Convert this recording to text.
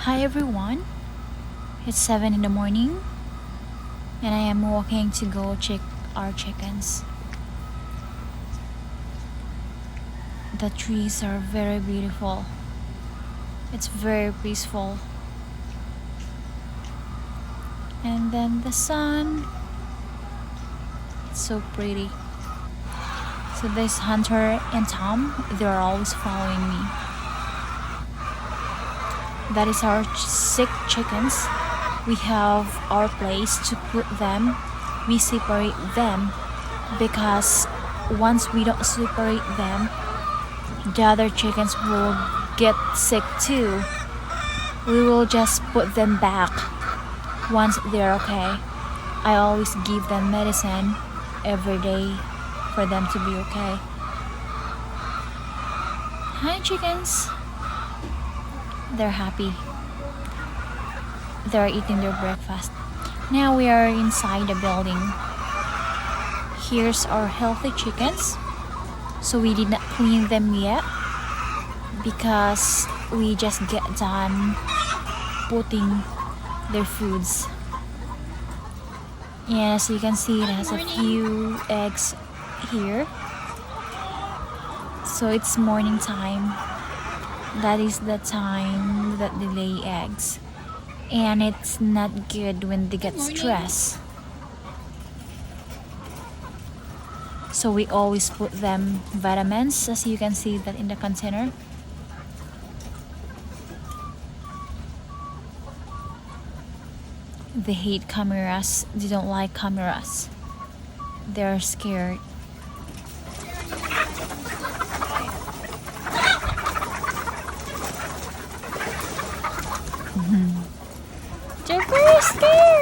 Hi everyone, it's 7 in the morning and I am walking to go check our chickens. The trees are very beautiful. It's very peaceful. And then the sun, it's so pretty. So this Hunter and Tom, they're always following me. That is our sick chickens. We have our place to put them. We separate them because once we don't separate them, the other chickens will get sick too. We will just put them back once they're okay. I always give them medicine every day for them to be okay. Hi chickens. They're happy. They're eating their breakfast. Now we are inside the building. Here's our healthy chickens. So we did not clean them yet because we just get done putting their foods. And as you can see, it has a few eggs here. So it's morning time. That is the time that they lay eggs. And it's not good when they get stressed. So we always put them vitamins, as you can see that in the container. They hate cameras. They don't like cameras. They're scared. They're very scared.